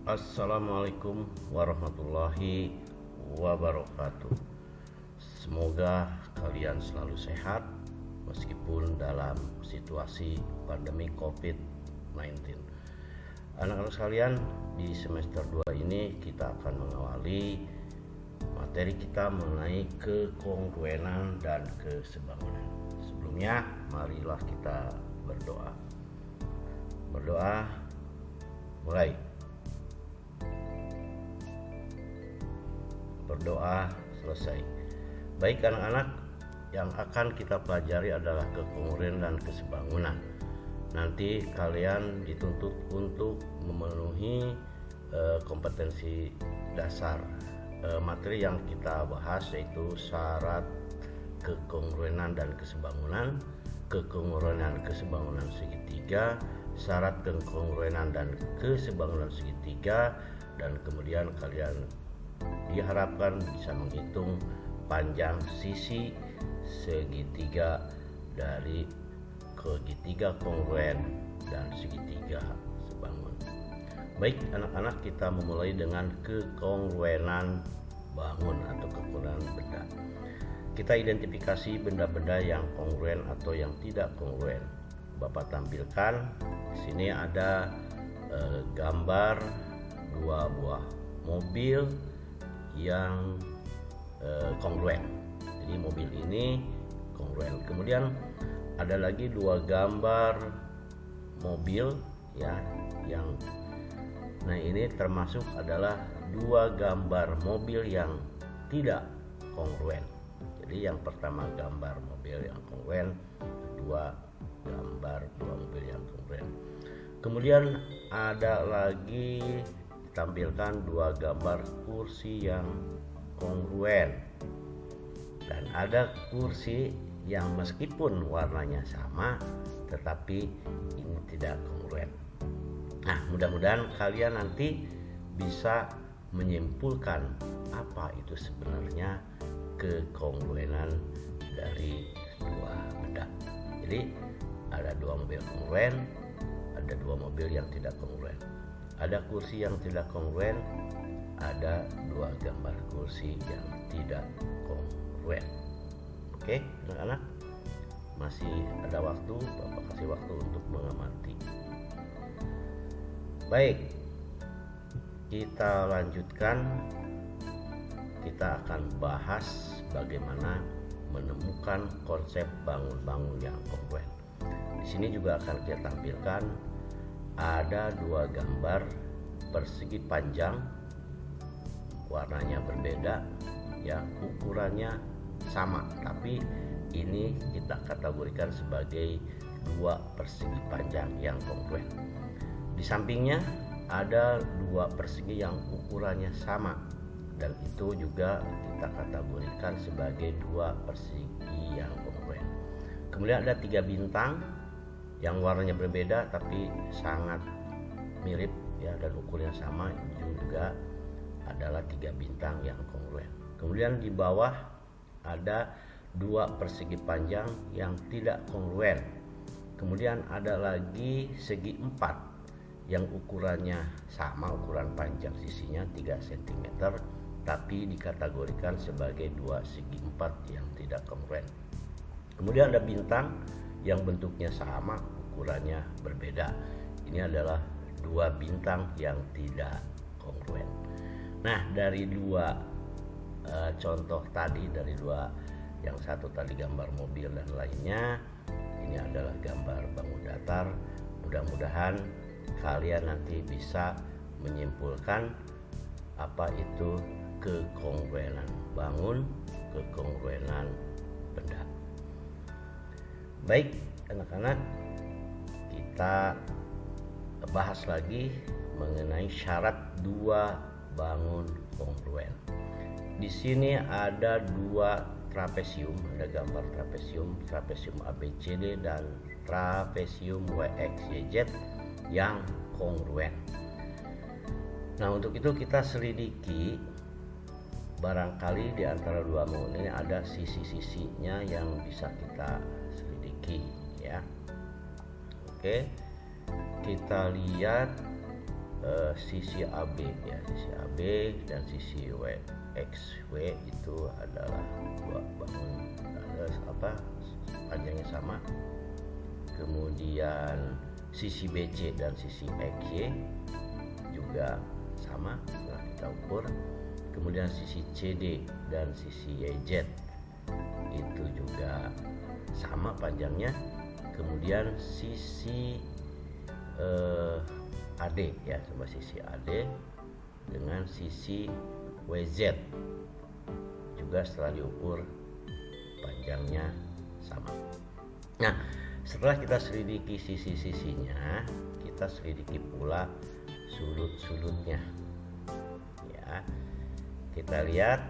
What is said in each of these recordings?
Assalamualaikum warahmatullahi wabarakatuh. Semoga kalian selalu sehat meskipun dalam situasi pandemi COVID-19. Anak-anak sekalian, di semester 2 ini kita akan mengawali materi kita mengenai kekongruenan dan kesebangunan. Sebelumnya, marilah kita berdoa. Berdoa, mulai. Berdoa selesai. Baik anak-anak, yang akan kita pelajari adalah kekongruenan dan kesebangunan. Nanti kalian dituntut untuk memenuhi kompetensi dasar. Materi yang kita bahas yaitu syarat kekongruenan dan kesebangunan, kekongruenan kesebangunan segitiga, syarat kekongruenan dan kesebangunan segitiga, dan kemudian kalian diharapkan bisa menghitung panjang sisi segitiga dari segitiga kongruen dan segitiga sebangun. Baik anak-anak, kita memulai dengan kekongruenan bangun atau kekongruenan benda. Kita identifikasi benda-benda yang kongruen atau yang tidak kongruen. Bapak tampilkan di sini ada gambar dua buah mobil yang kongruen. Jadi mobil ini kongruen. Kemudian ada lagi dua gambar mobil ya nah ini termasuk adalah dua gambar mobil yang tidak kongruen. Jadi yang pertama gambar mobil yang kongruen, kedua gambar dua mobil yang kongruen. Kemudian ada lagi tampilkan dua gambar kursi yang kongruen, dan ada kursi yang meskipun warnanya sama tetapi ini tidak kongruen. Nah, mudah-mudahan kalian nanti bisa menyimpulkan apa itu sebenarnya kekongruenan dari dua benda. Jadi ada dua mobil kongruen, ada dua mobil yang tidak kongruen. Ada kursi yang tidak kongruen, ada dua gambar kursi yang tidak kongruen. Oke, anak-anak, masih ada waktu, Bapak kasih waktu untuk mengamati. Baik, kita lanjutkan. Kita akan bahas bagaimana menemukan konsep bangun-bangun yang kongruen. Di sini juga akan kita tampilkan ada dua gambar persegi panjang, warnanya berbeda, ya ukurannya sama, tapi ini kita kategorikan sebagai dua persegi panjang yang kongruen. Di sampingnya ada dua persegi yang ukurannya sama, dan itu juga kita kategorikan sebagai dua persegi yang kongruen. Kemudian ada tiga bintang yang warnanya berbeda tapi sangat mirip ya, dan ukurnya sama, itu juga adalah tiga bintang yang kongruen. Kemudian di bawah ada dua persegi panjang yang tidak kongruen. Kemudian ada lagi segi empat yang ukurannya sama, ukuran panjang sisinya 3 cm, tapi dikategorikan sebagai dua segi empat yang tidak kongruen. Kemudian ada bintang yang bentuknya sama, ukurannya berbeda. Ini adalah dua bintang yang tidak kongruen. Nah, dari dua contoh tadi, dari dua, yang satu tadi gambar mobil dan lainnya, ini adalah gambar bangun datar. Mudah-mudahan kalian nanti bisa menyimpulkan apa itu kekongruenan bangun, kekongruenan benda. Baik anak-anak, kita bahas lagi mengenai syarat dua bangun kongruen. Di sini ada dua trapesium, ada gambar trapesium ABCD dan trapesium WXYZ yang kongruen. Nah, untuk itu kita selidiki, barangkali di antara dua bangun ini ada sisi-sisinya yang bisa kita selidiki ya. Oke, kita lihat sisi AB ya, sisi AB dan sisi XW itu adalah dua bangun panjangnya sama. Kemudian sisi BC dan sisi XY juga sama setelah kita ukur. Kemudian sisi CD dan sisi YZ itu juga sama panjangnya. Kemudian sisi AD ya, sama sisi AD dengan sisi WZ juga setelah diukur panjangnya sama. Nah, setelah kita selidiki sisi-sisinya, kita selidiki pula sudut-sudutnya. Ya, kita lihat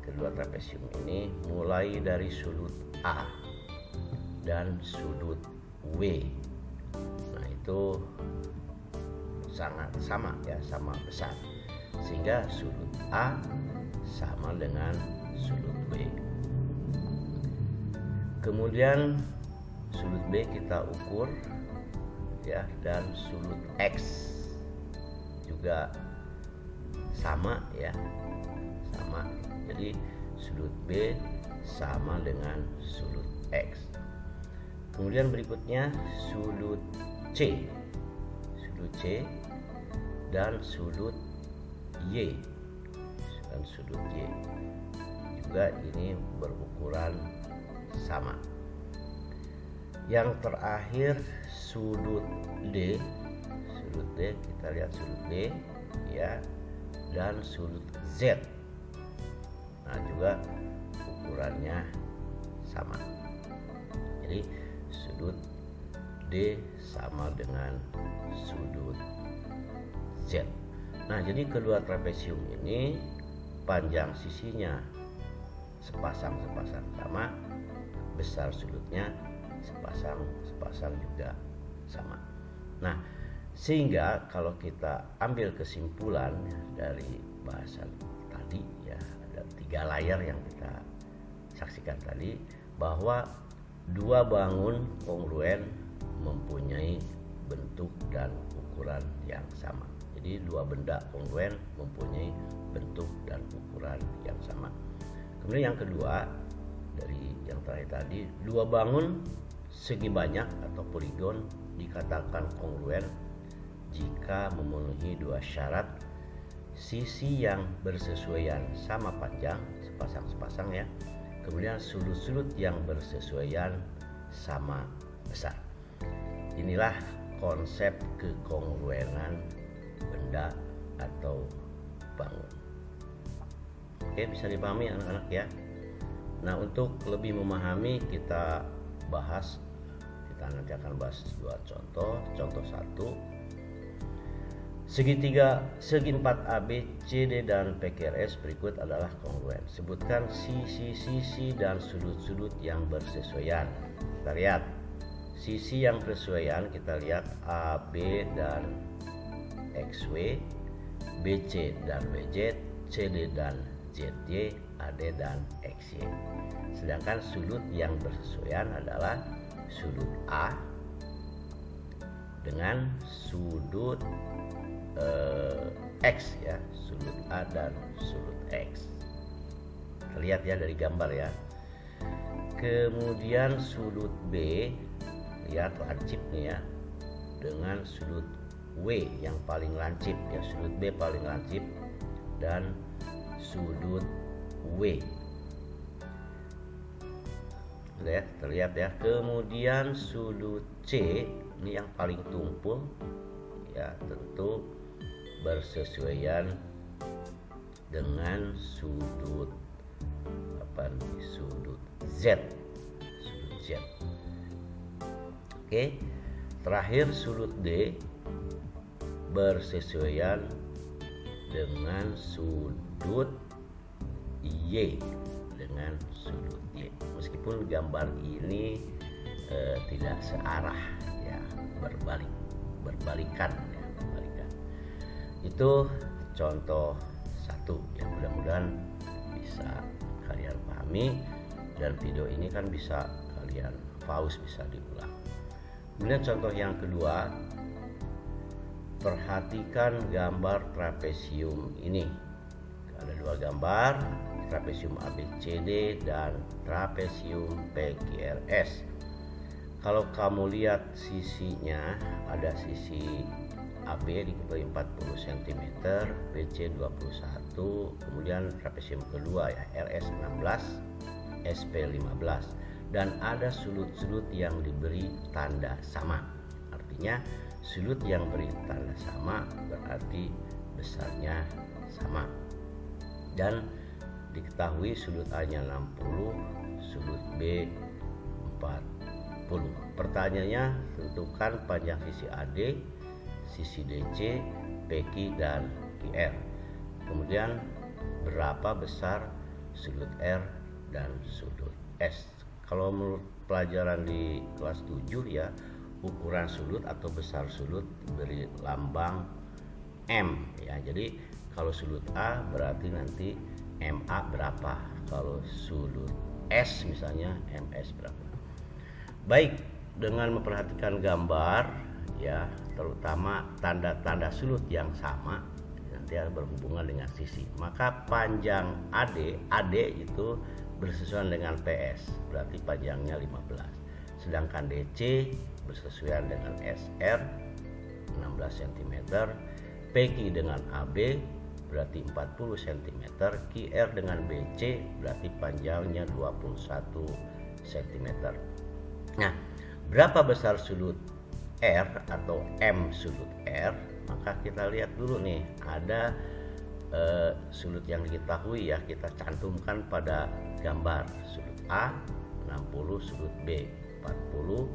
kedua trapesium ini mulai dari sudut A dan sudut W. Nah, itu sangat sama ya, sama besar, sehingga sudut A sama dengan sudut W. Kemudian sudut B kita ukur ya, dan sudut X juga sama ya, sama. Jadi sudut B sama dengan sudut X. Kemudian berikutnya sudut C dan sudut Y juga ini berukuran sama. Yang terakhir sudut D kita lihat sudut D ya, dan sudut Z. Nah, juga ukurannya sama. Jadi sudut D sama dengan sudut Z. Nah, jadi kedua trapesium ini panjang sisinya sepasang sama, besar sudutnya sepasang juga sama. Nah, sehingga kalau kita ambil kesimpulan dari bahasan tadi ya, ada 3 layar yang kita saksikan tadi, bahwa dua bangun kongruen mempunyai bentuk dan ukuran yang sama. Jadi dua benda kongruen mempunyai bentuk dan ukuran yang sama. Kemudian yang kedua dari yang terakhir tadi, dua bangun segi banyak atau poligon dikatakan kongruen jika memenuhi dua syarat: sisi yang bersesuaian sama panjang sepasang ya, kemudian sudut-sudut yang bersesuaian sama besar. Inilah konsep kekongruenan benda atau bangun. Oke, bisa dipahami anak-anak ya. Nah, untuk lebih memahami kita nanti akan bahas 2 contoh. Contoh 1, segi 4 AB, CD dan PQRS berikut adalah kongruen. Sebutkan sisi-sisi dan sudut-sudut yang bersesuaian. Kita lihat sisi yang bersesuaian, kita lihat AB dan XW, BC dan WZ, CD dan ZY, AD dan XY. Sedangkan sudut yang bersesuaian adalah sudut A dengan sudut X ya, sudut A dan sudut X. Terlihat ya dari gambar ya. Kemudian sudut B, lihat lancip nih ya, dengan sudut W yang paling lancip ya, sudut B paling lancip dan sudut W. Lihat, terlihat ya. Kemudian sudut C ini yang paling tumpul ya, tentu bersesuaian dengan sudut sudut Z. Oke. Terakhir sudut D bersesuaian dengan sudut Y, meskipun gambar ini tidak searah ya, berbalikan. Itu contoh 1 ya, mudah-mudahan bisa kalian pahami, dan video ini kan bisa kalian pause, bisa diulang. Kemudian contoh yang kedua, perhatikan gambar trapesium ini. Ada dua gambar, trapesium ABCD dan trapesium PQRS. Kalau kamu lihat sisinya, ada sisi AB dikali 40 cm, BC 21, kemudian trapesium kedua ya RS 16, SP 15, dan ada sudut-sudut yang diberi tanda sama. Artinya sudut yang beri tanda sama berarti besarnya sama. Dan diketahui sudut A-nya 60, sudut B 40. Pertanyaannya, tentukan panjang sisi AD, sisi DC, PQ dan QR. Kemudian berapa besar sudut R dan sudut S. Kalau menurut pelajaran di kelas 7 ya, ukuran sudut atau besar sudut beri lambang M ya. Jadi kalau sudut A berarti nanti MA berapa, kalau sudut S misalnya MS berapa. Baik, dengan memperhatikan gambar ya, terutama tanda-tanda sudut yang sama nanti berhubungan dengan sisi, maka panjang AD itu bersesuaian dengan PS, berarti panjangnya 15. Sedangkan DC bersesuaian dengan SR 16 cm, PQ dengan AB berarti 40 cm, QR dengan BC berarti panjangnya 21 cm. Nah, berapa besar sudut R atau M sudut R? Maka kita lihat dulu nih, ada sudut yang diketahui ya, kita cantumkan pada gambar. Sudut A 60, sudut B 40.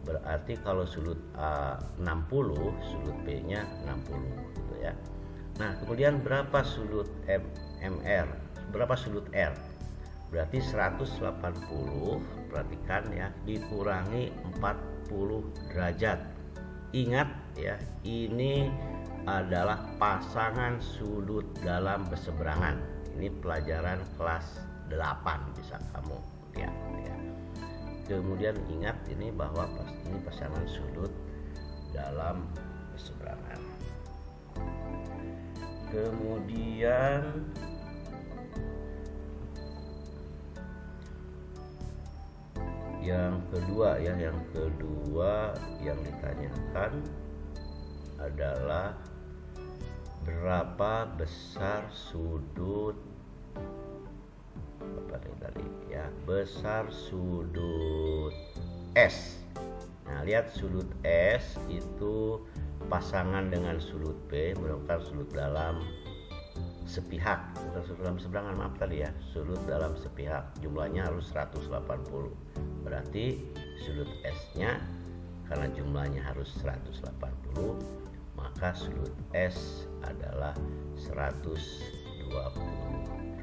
Berarti kalau sudut A 60, sudut B nya 60 gitu ya. Nah, kemudian berapa sudut MR? Berapa sudut R? Berarti 180, perhatikan ya, dikurangi 40 derajat. Ingat ya, ini adalah pasangan sudut dalam berseberangan. Ini pelajaran kelas 8 bisa kamu lihat ya. Kemudian ingat ini bahwa ini pasangan sudut dalam berseberangan. Kemudian yang kedua yang ditanyakan adalah berapa besar sudut besar sudut S. Nah, lihat sudut S itu pasangan dengan sudut B merupakan sudut dalam sepihak, bukan sudut dalam seberangan, maaf tadi ya, sudut dalam sepihak, jumlahnya harus 180. Berarti sudut S-nya karena jumlahnya harus 180, maka sudut S adalah 120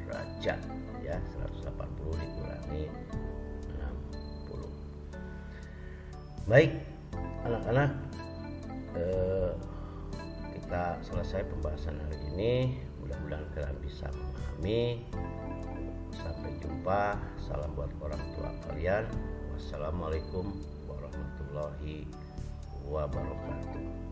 derajat ya, 180 dikurangi 60. Baik anak-anak, kita selesai pembahasan hari ini. Mudah-mudahan kalian bisa memahami. Sampai jumpa. Salam buat orang tua kalian. Wassalamualaikum warahmatullahi wabarakatuh.